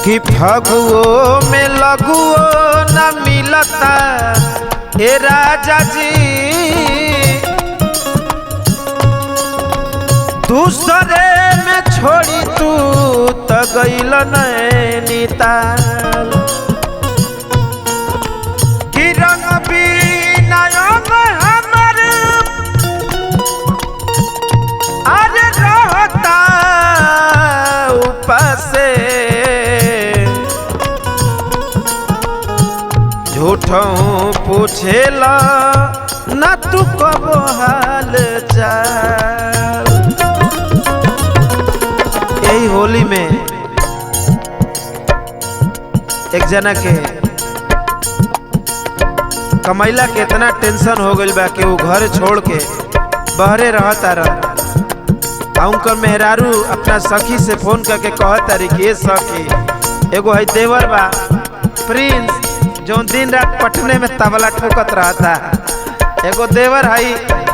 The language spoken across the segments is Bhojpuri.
कि फगुओ में लगुओ न मिलता ए राजा जी, दूसरे में छोड़ी तू त गइल नैनीताल। कि रंग बिना हमर आज रहता उपासे, झूठों पूछेला न तू कबो हाल चाल। यही होली में एक जना के कमैला के इतना टेंशन हो गइल बा कि वो घर छोड़ के बहरे रहता रह। उनकर मेहरारू अपना सखी से फोन करके कहता रही कि सखी एगो है देवर बा प्रिंस जो दिन रात पटने में तबला ठोकत रहता, एगो देवर है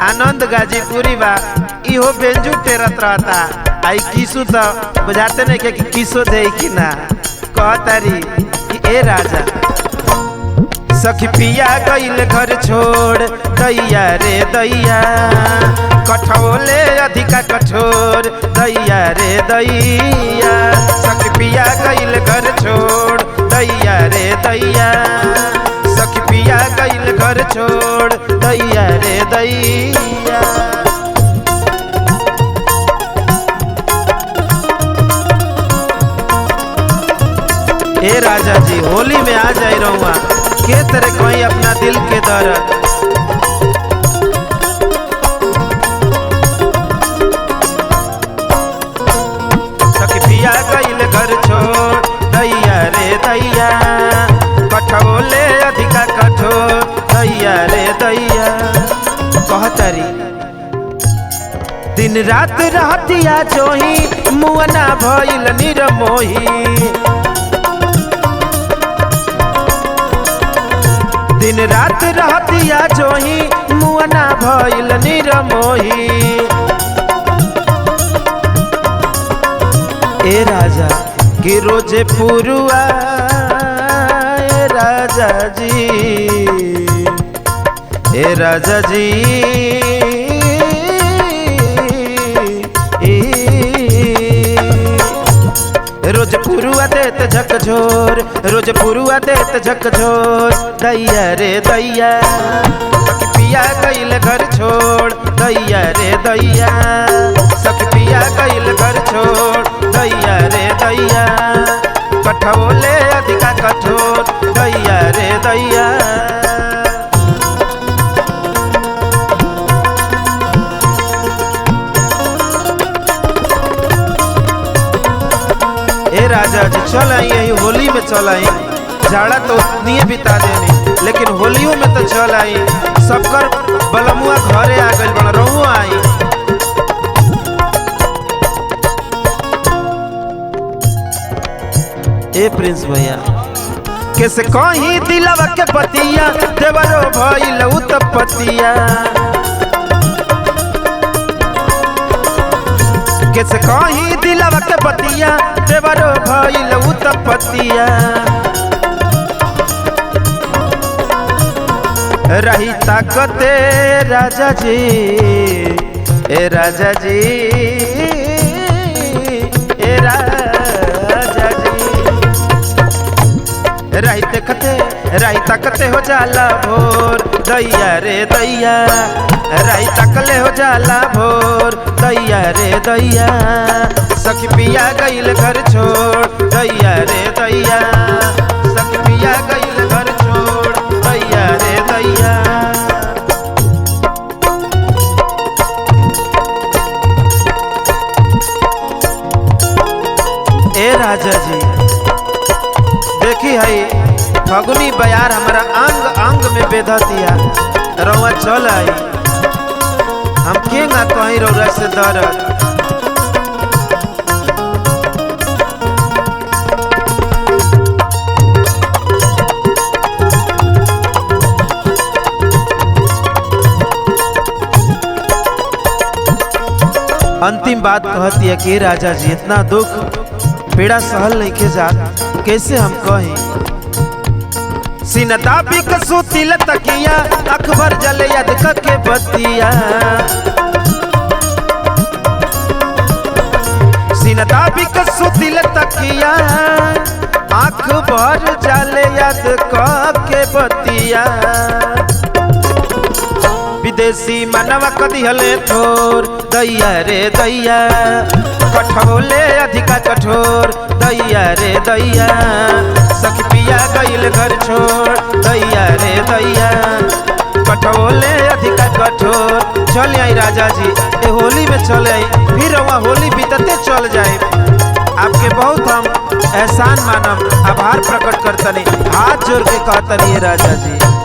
आनंद गाजीपुरी बा इहो बेंजू टेरत रहता। आई किसु तो बुझाते नहीं कि किसो दे कि ना। कहतारी कि ए राजा सखी पिया गइल घर छोड़ दैया रे दैया, कठोले अधिका कठोर दैया रे दैया। सखी पिया गइल घर छोड़ दैया रे दैया, सखी पिया गइल घर छोड़ दैया रे दैया। ए राजा जी होली में आ जाए रहुआ के तरह कोई अपना दिल के दर्द। सखी पिया गइल घर छोड़ दैया रे दैया, कठोले अधिका कठोर दैया रे दैया। कहतारी दिन रात रहतिया जोही मुअना भइल निरमोही, दिन रात रहतिया जोही मुअना भइल निरमोही। ए राजा कि रोजे पुरुआ ए राजा जी, ए राजा जी रोज पुरुआ देत झकझोर, रोज पुरुआ देत झकझोर दैया रे दैया। सखी पिया गइल घर छोड़ दैया रे दैया, सखी पिया गइल घर छोड़ दैया रे दैया। कठोले अधिका कठोर दैया रे दैया। ए राजा जी चल आई यही होली में चल आई, जाड़ा तो उतनी बिता देनी लेकिन होलियों में तो चल आई। सबकर बलमुआ घरे आ गइल बन रहू आई। ए प्रिंस भैया कैसे कहीं दिलवा के पतिया देवरो भइल उत्पतिया, कैसे कहीं दिलवा के पतिया देवरो भइल उत्पतिया। रही ताकते राजा जी ए राजा जी ए राजा जी, रही ताकते हो जाला भोर दैया रे दैया, रही तकले हो जाला भोर दैया रे दैया। सखी पिया गइल घर छोड़ दैया रे दैया, सखी पिया गइल घर छोड़ दैया रे दैया। ए राजा जी देखी है फगुनी बयार हमारा अंग अंग में बेधतिया, रउआ चल आई हम के ना कहीं रउआ से दर्द। अंतिम बात कहती है कि राजा जी इतना दुख पीड़ा सहल नहीं के जात, कैसे हम कहीं। सीना दाबी कसूतिल तकिया, अखबर जले याद के बतिया। सीना दाबी कसूतिल तकिया, अखबर जले याद के बतिया। विदेशी मनवा कदी हले थोर, दैया रे दैया कठोले अधिका कठोर, दैया रे दैया सखी पिया गइल घर छोड़, दैया रे दैया कठोले अधिका कठोर। चल आई राजा जी ए होली में चल आई, फिर वहाँ होली बीतते चल जाए। आपके बहुत हम एहसान मानम, आभार प्रकट करतनी, हाथ जोड़ के कहतनी राजा जी।